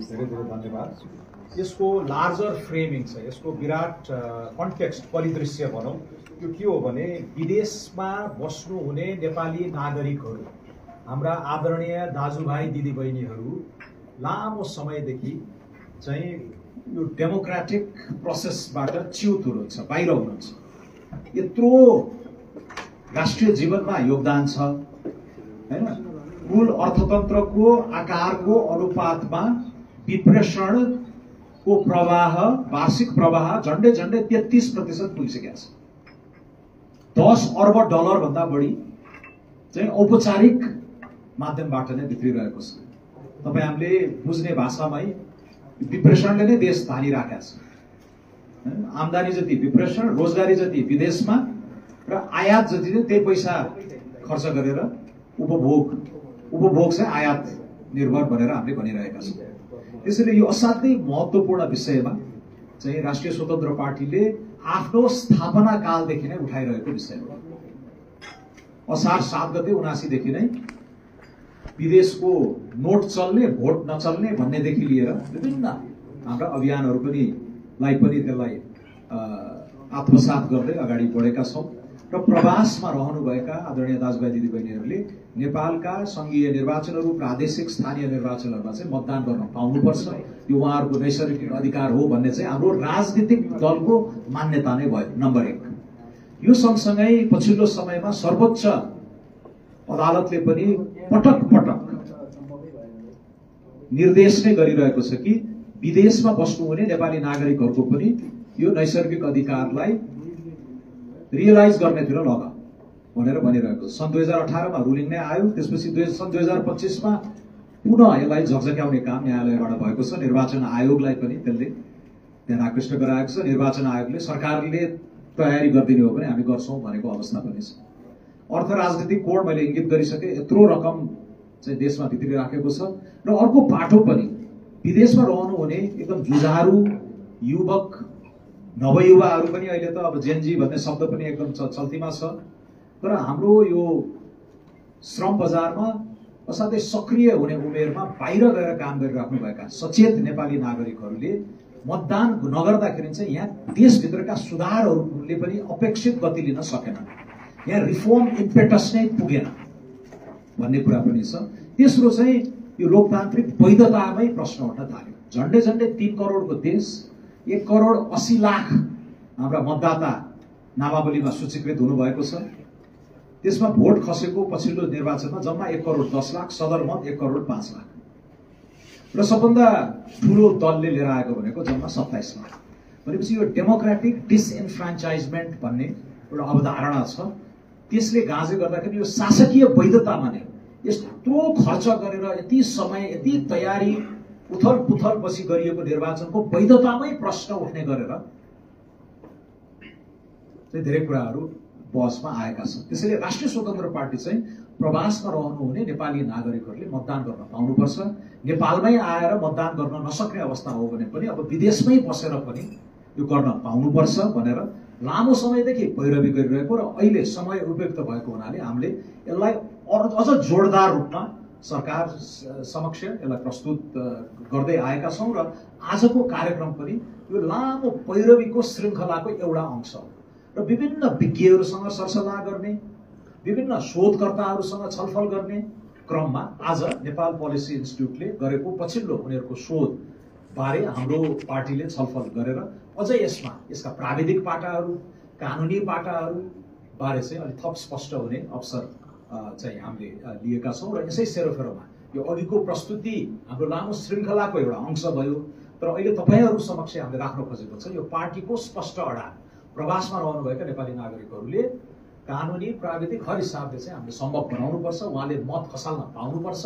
धेरै धेरै धन्यवाद। यसको लार्जर फ्रेमिङ छ, यसको विराट कन्टेक्स्ट परिदृश्य भनौँ यो के हो भने विदेशमा बस्नुहुने नेपाली नागरिकहरू, हाम्रा आदरणीय दाजुभाइ दिदीबहिनीहरू लामो समयदेखि चाहिँ यो डेमोक्रेटिक प्रोसेसबाट च्युत हुनुहुन्छ, बाहिर हुनुहुन्छ। यत्रो राष्ट्रिय जीवनमा योगदान छ हैन, कुल अर्थतन्त्रको आकारको अनुपातमा विप्रेषणको प्रवाह, वार्षिक प्रवाह झन्डै 33% पुगिसकेको छ। 10 अर्ब डलर भन्दा बढी चाहिँ औपचारिक माध्यमबाट नै भित्रिरहेको छ। तपाईँ हामीले बुझ्ने भाषामै विप्रेषणले नै देश धानिराखेको छ। आम्दानी जति विप्रेषण, रोजगारी जति विदेशमा र आयात जति नै त्यही पैसा खर्च गरेर उपभोग चाहिँ आयात निर्भर भनेर हामीले भनिरहेका छौँ। त्यसैले यो असाध्यै महत्त्वपूर्ण विषयमा चाहिँ राष्ट्रिय स्वतन्त्र पार्टीले आफ्नो स्थापना कालदेखि नै उठाइरहेको विषय हो। असार 7 गते 79 देखि नै विदेशको नोट चल्ने भोट नचल्ने भन्नेदेखि लिएर विभिन्न हाम्रा अभियानहरू पनि त्यसलाई आत्मसात गर्दै अगाडि बढेका छौँ र प्रवासमा रहनुभएका आदरणीय दाजुभाइ दिदीबहिनीहरूले नेपालका सङ्घीय निर्वाचनहरू, प्रादेशिक स्थानीय निर्वाचनहरूमा चाहिँ मतदान गर्न पाउनुपर्छ। यो उहाँहरूको नैसर्गिक अधिकार हो भन्ने चाहिँ हाम्रो राजनीतिक दलको मान्यता नै भयो, नम्बर 1। यो सँगसँगै पछिल्लो समयमा सर्वोच्च अदालतले पनि पटक पटक निर्देश नै गरिरहेको छ कि विदेशमा बस्नुहुने नेपाली नागरिकहरूको पनि यो नैसर्गिक अधिकारलाई रियलाइज गर्नेतिर लग भनेर भनिरहेको छ। सन् 2018 मा रुलिङ नै आयो, त्यसपछि सन् 2025 मा पुनः यसलाई झकझक्याउने काम न्यायालयबाट भएको छ। निर्वाचन आयोगलाई पनि त्यसले ध्यान आकृष्ट गराएको छ। निर्वाचन आयोगले सरकारले तयारी गरिदिने हो भने हामी गर्छौँ भनेको अवस्था पनि छ। अर्थ राजनीतिक कोण मैले इङ्गित गरिसके, यत्रो रकम चाहिँ देशमा भित्रिराखेको छ र अर्को पाटो पनि विदेशमा रहनुहुने एकदम जुझारू युवक नवयुवाहरू पनि अहिले त अब जेनजी भन्ने शब्द पनि एकदम चल्तीमा छ। तर हाम्रो यो श्रम बजारमा असाध्यै सक्रिय हुने उमेरमा बाहिर गएर काम गरिराख्नुभएका सचेत नेपाली नागरिकहरूले मतदान नगर्दाखेरि चाहिँ यहाँ देशभित्रका सुधारहरूले पनि अपेक्षित गति लिन सकेन, यहाँ रिफर्म इम्पेटस नै पुगेन भन्ने कुरा पनि छ। तेस्रो चाहिँ यो लोकतान्त्रिक वैधतामै प्रश्न उठ्न थाल्यो। झन्डै 3 करोडको देश, 1 करोड 80 लाख हाम्रा मतदाता नामावलीमा सूचीकृत हुनुभएको छ। त्यसमा भोट खसेको पछिल्लो निर्वाचनमा जम्मा 1 करोड 10 लाख, सदरमत 1 करोड 5 लाख र सबभन्दा ठुलो दलले लिएर आएको भनेको जम्मा 27 लाख। भनेपछि यो डेमोक्रेटिक डिसएन्फ्रान्चाइजमेन्ट भन्ने एउटा अवधारणा छ। त्यसले गाँजे गर्दाखेरि यो शासकीय वैधतामा नै यत्रो खर्च गरेर यति समय, यति तयारी, उथल पुथल पछि गरिएको निर्वाचनको वैधतामै प्रश्न उठ्ने गरेर चाहिँ धेरै कुराहरू बहसमा आएका छन्। त्यसैले राष्ट्रिय स्वतन्त्र पार्टी चाहिँ प्रवासमा रहनुहुने नेपाली नागरिकहरूले मतदान गर्न पाउनुपर्छ। नेपालमै आएर मतदान गर्न नसक्ने अवस्था हो भने पनि अब विदेशमै बसेर पनि यो गर्न पाउनुपर्छ भनेर लामो समयदेखि पैरवी गरिरहेको र अहिले समय उपयुक्त भएको हुनाले हामीले यसलाई अझ जोडदार रूपमा सरकार समक्ष यसलाई प्रस्तुत गर्दै आएका छौँ र आजको कार्यक्रम पनि यो लामो पैरवीको श्रृङ्खलाको एउटा अंश हो र विभिन्न विज्ञहरूसँग सरसल्लाह गर्ने, विभिन्न शोधकर्ताहरूसँग छलफल गर्ने क्रममा आज नेपाल पोलिसी इन्स्टिट्युटले गरेको पछिल्लो उनीहरूको शोध बारे हाम्रो पार्टीले छलफल गरेर अझै यसका प्राविधिक पाटाहरू, कानुनी पाटाहरू बारे चाहिँ अलि थप स्पष्ट हुने अवसर चाहिँ हामीले लिएका छौँ र यसै सेरोफेरोमा यो अघिको प्रस्तुति हाम्रो लामो श्रृङ्खलाको एउटा अंश भयो। तर अहिले तपाईँहरू समक्ष हामीले राख्न खोजेको छ यो पार्टीको स्पष्ट अडान। प्रवासमा रहनुभएका नेपाली नागरिकहरूले कानुनी, प्राविधिक हर हिसाबले चाहिँ हामीले सम्भव बनाउनुपर्छ, उहाँले मत खसाल्न पाउनुपर्छ।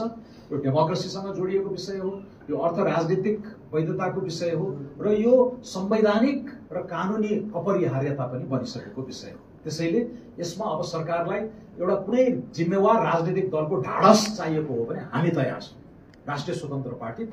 यो डेमोक्रेसीसँग जोडिएको विषय हो, यो अर्थ राजनीतिक वैधताको विषय हो र यो संवैधानिक र कानुनी अपरिहार्यता पनि बनिसकेको विषय हो। त्यसैले यसमा अब सरकारलाई एउटा कुनै जिम्मेवार राजनीतिक दलको ढाडस चाहिएको हो भने हामी तयार छौँ। राष्ट्रिय स्वतन्त्र पार्टी